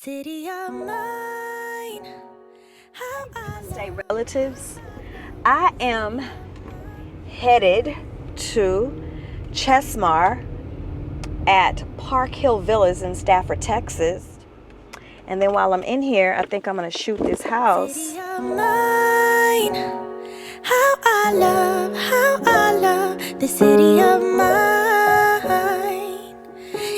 City of mine, how I Stay relatives. I am headed to Chesmar at Park Hill Villas in Stafford, Texas. And then while I'm in here, I think I'm gonna shoot this house. city of mine, how I love the city of mine.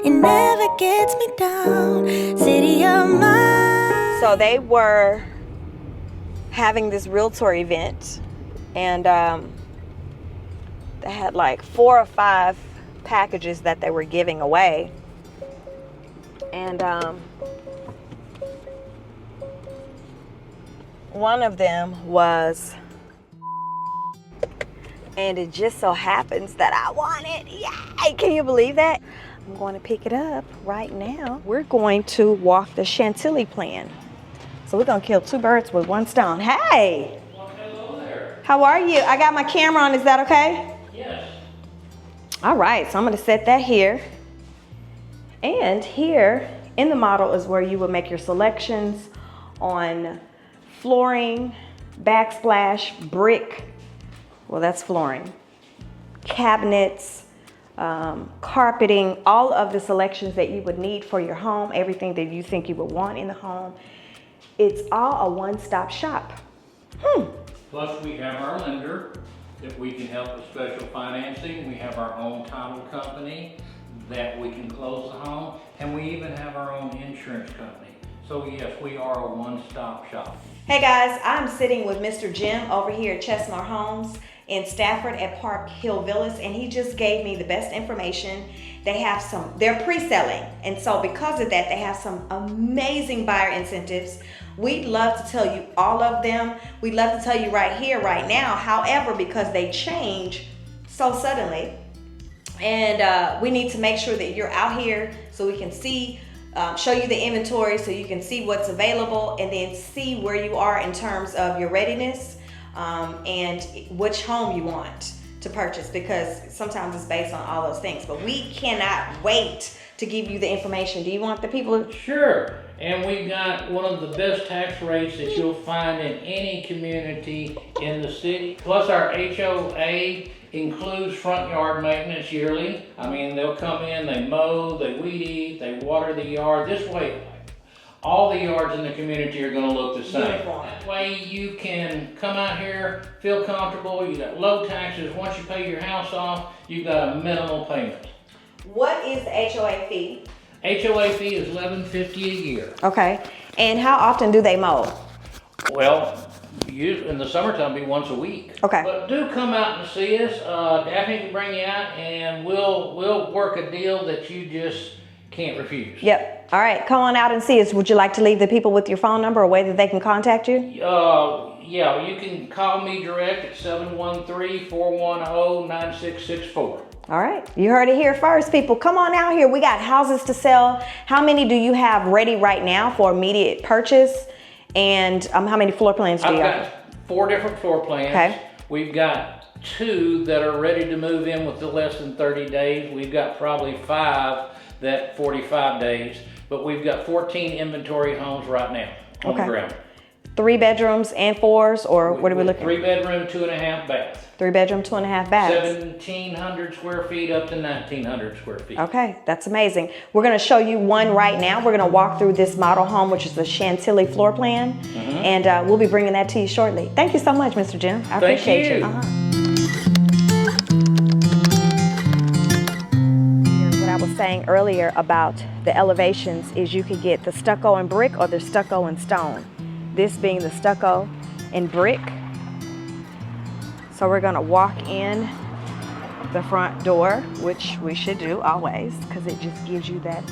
It never gets me down, city of mine. So they were having this realtor event, and they had like 4 or 5 packages that they were giving away. And one of them was, and it just so happens that I want it. Yay! Can you believe that? I'm going to pick it up right now. We're going to walk the Chantilly plan. So we're gonna kill 2 birds with 1 stone. Hey! Well, hello there. How are you? I got my camera on, is that okay? Yes. All right, so I'm gonna set that here. And here in the model is where you will make your selections on flooring, backsplash, brick, well that's flooring, cabinets, carpeting, all of the selections that you would need for your home, everything that you think you would want in the home. It's all a one-stop shop. Plus we have our lender that we can help with special financing. We have our own title company that we can close the home. And we even have our own insurance company. So yes, we are a one-stop shop. Hey guys, I'm sitting with Mr. Jim over here at Chesmar Homes in Stafford at Park Hill Villas, and he just gave me the best information. They're pre-selling, and so because of that, they have some amazing buyer incentives. We'd love to tell you all of them. We'd love to tell you right here, right now. However, because they change so suddenly, and we need to make sure that you're out here so we can see, show you the inventory so you can see what's available, and then see where you are in terms of your readiness and which home you want to purchase, because sometimes it's based on all those things. But we cannot wait to give you the information. Do you want the people? Sure. And we've got one of the best tax rates that you'll find in any community in the city. Plus our HOA includes front yard maintenance yearly. I mean, they'll come in, they mow, they weed eat, they water the yard. This way, all the yards in the community are gonna look the same. Uniform. That way you can come out here, feel comfortable, you got low taxes. Once you pay your house off, you've got a minimal payment. What is the HOA fee? HOA fee is $11.50 a year. Okay, and how often do they mow? Well, in the summertime, it'll be once a week. Okay. But do come out and see us. Daphne can bring you out, and we'll work a deal that you just can't refuse. Yep. All right, come on out and see us. Would you like to leave the people with your phone number, a way that they can contact you? Yeah, you can call me direct at 713-410-9664. All right, you heard it here first, people. Come on out here. We got houses to sell. How many do you have ready right now for immediate purchase? And how many floor plans do you have? I've got 4 different floor plans. Okay. We've got 2 that are ready to move in with the less than 30 days. We've got probably 5 that 45 days, but we've got 14 inventory homes right now on the ground. 3 bedrooms and 4s, or what are we looking at? 3 bedroom, 2.5 bath. 3 bedroom, 2.5 baths. 1,700 square feet up to 1,900 square feet. Okay, that's amazing. We're gonna show you one right now. We're gonna walk through this model home, which is the Chantilly Floorplan, and we'll be bringing that to you shortly. Thank you so much, Mr. Jim. I appreciate you. What I was saying earlier about the elevations is you could get the stucco and brick or the stucco and stone. This being the stucco and brick. So we're gonna walk in the front door, which we should do always, because it just gives you that.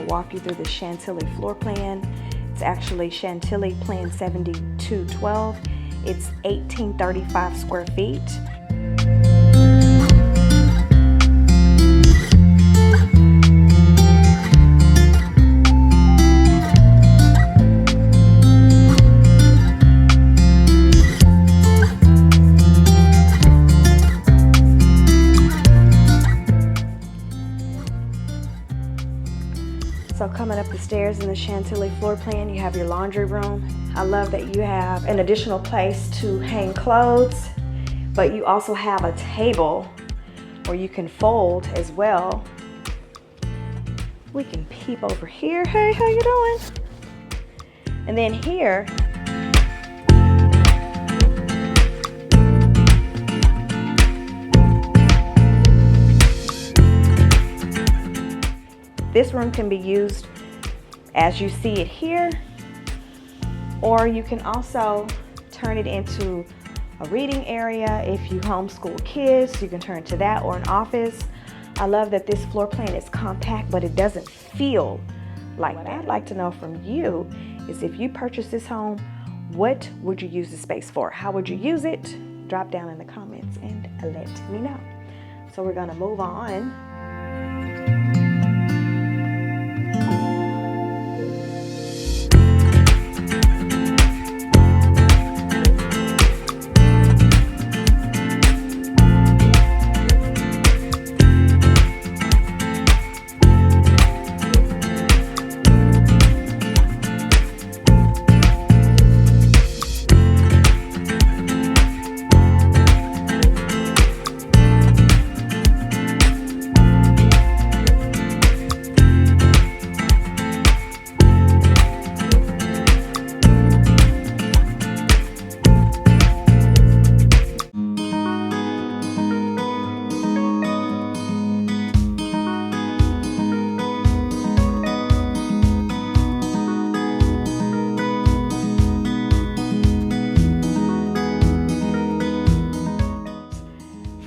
walk you through the Chantilly floor plan. It's actually Chantilly Plan 7212. It's 1835 square feet. So coming up the stairs in the Chantilly floor plan, you have your laundry room. I love that you have an additional place to hang clothes, but you also have a table where you can fold as well. We can peep over here. Hey, how you doing? And then here, this room can be used as you see it here, or you can also turn it into a reading area. If you homeschool kids, you can turn it to that, or an office. I love that this floor plan is compact, but it doesn't feel like that. What I'd like to know from you is, if you purchase this home, what would you use the space for? How would you use it? Drop down in the comments and let me know. So we're gonna move on.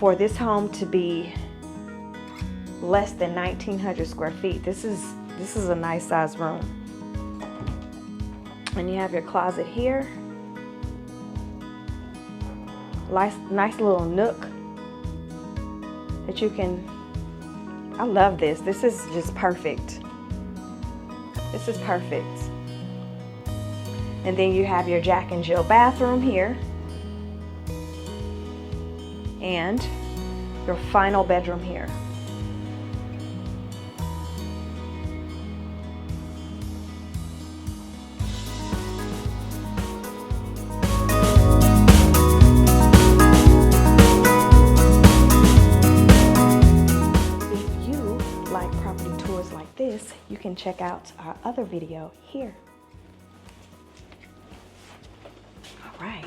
For this home to be less than 1,900 square feet, this is a nice size room. And you have your closet here. Nice little nook that you can, I love this. This is just perfect. This is perfect. And then you have your Jack and Jill bathroom here. And your final bedroom here. If you like property tours like this, you can check out our other video here. All right.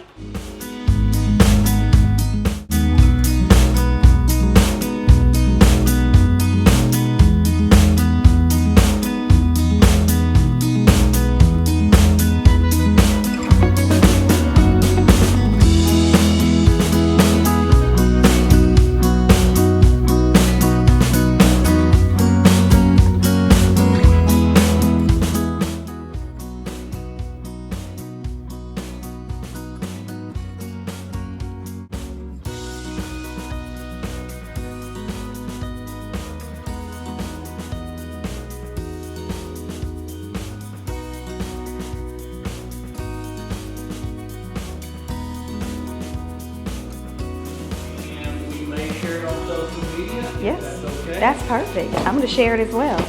Yes, that's okay. That's perfect. I'm going to share it as well.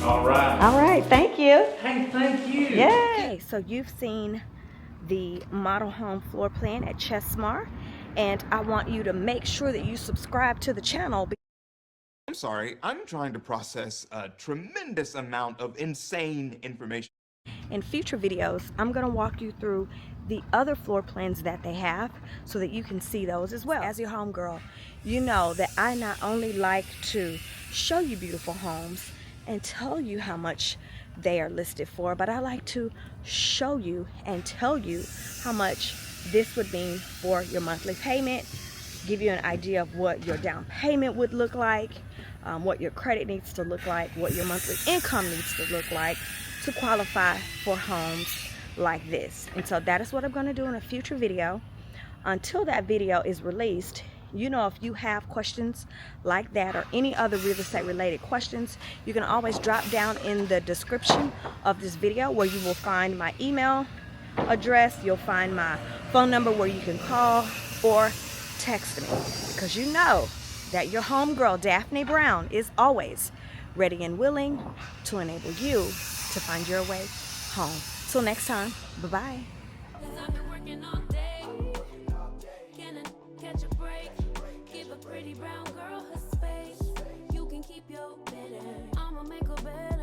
All right. All right, thank you. Hey, thank you. Yeah. Okay, so you've seen the model home floor plan at Chesmar, and I want you to make sure that you subscribe to the channel. I'm sorry, I'm trying to process a tremendous amount of insane information. In future videos, I'm going to walk you through the other floor plans that they have so that you can see those as well. As your home girl, you know that I not only like to show you beautiful homes and tell you how much they are listed for, but I like to show you and tell you how much this would mean for your monthly payment, give you an idea of what your down payment would look like, what your credit needs to look like, what your monthly income needs to look like to qualify for homes like this. And so that is what I'm going to do in a future video. Until that video is released, you know, if you have questions like that or any other real estate related questions, you can always drop down in the description of this video where you will find my email address. You'll find my phone number where you can call or text me, because you know that your homegirl Daphne Brown is always ready and willing to enable you to find your way home. Till next time, bye-bye. I've been working all day. Can I catch a break? Give a pretty brown girl her space. You can keep your bitter. I'ma make her better.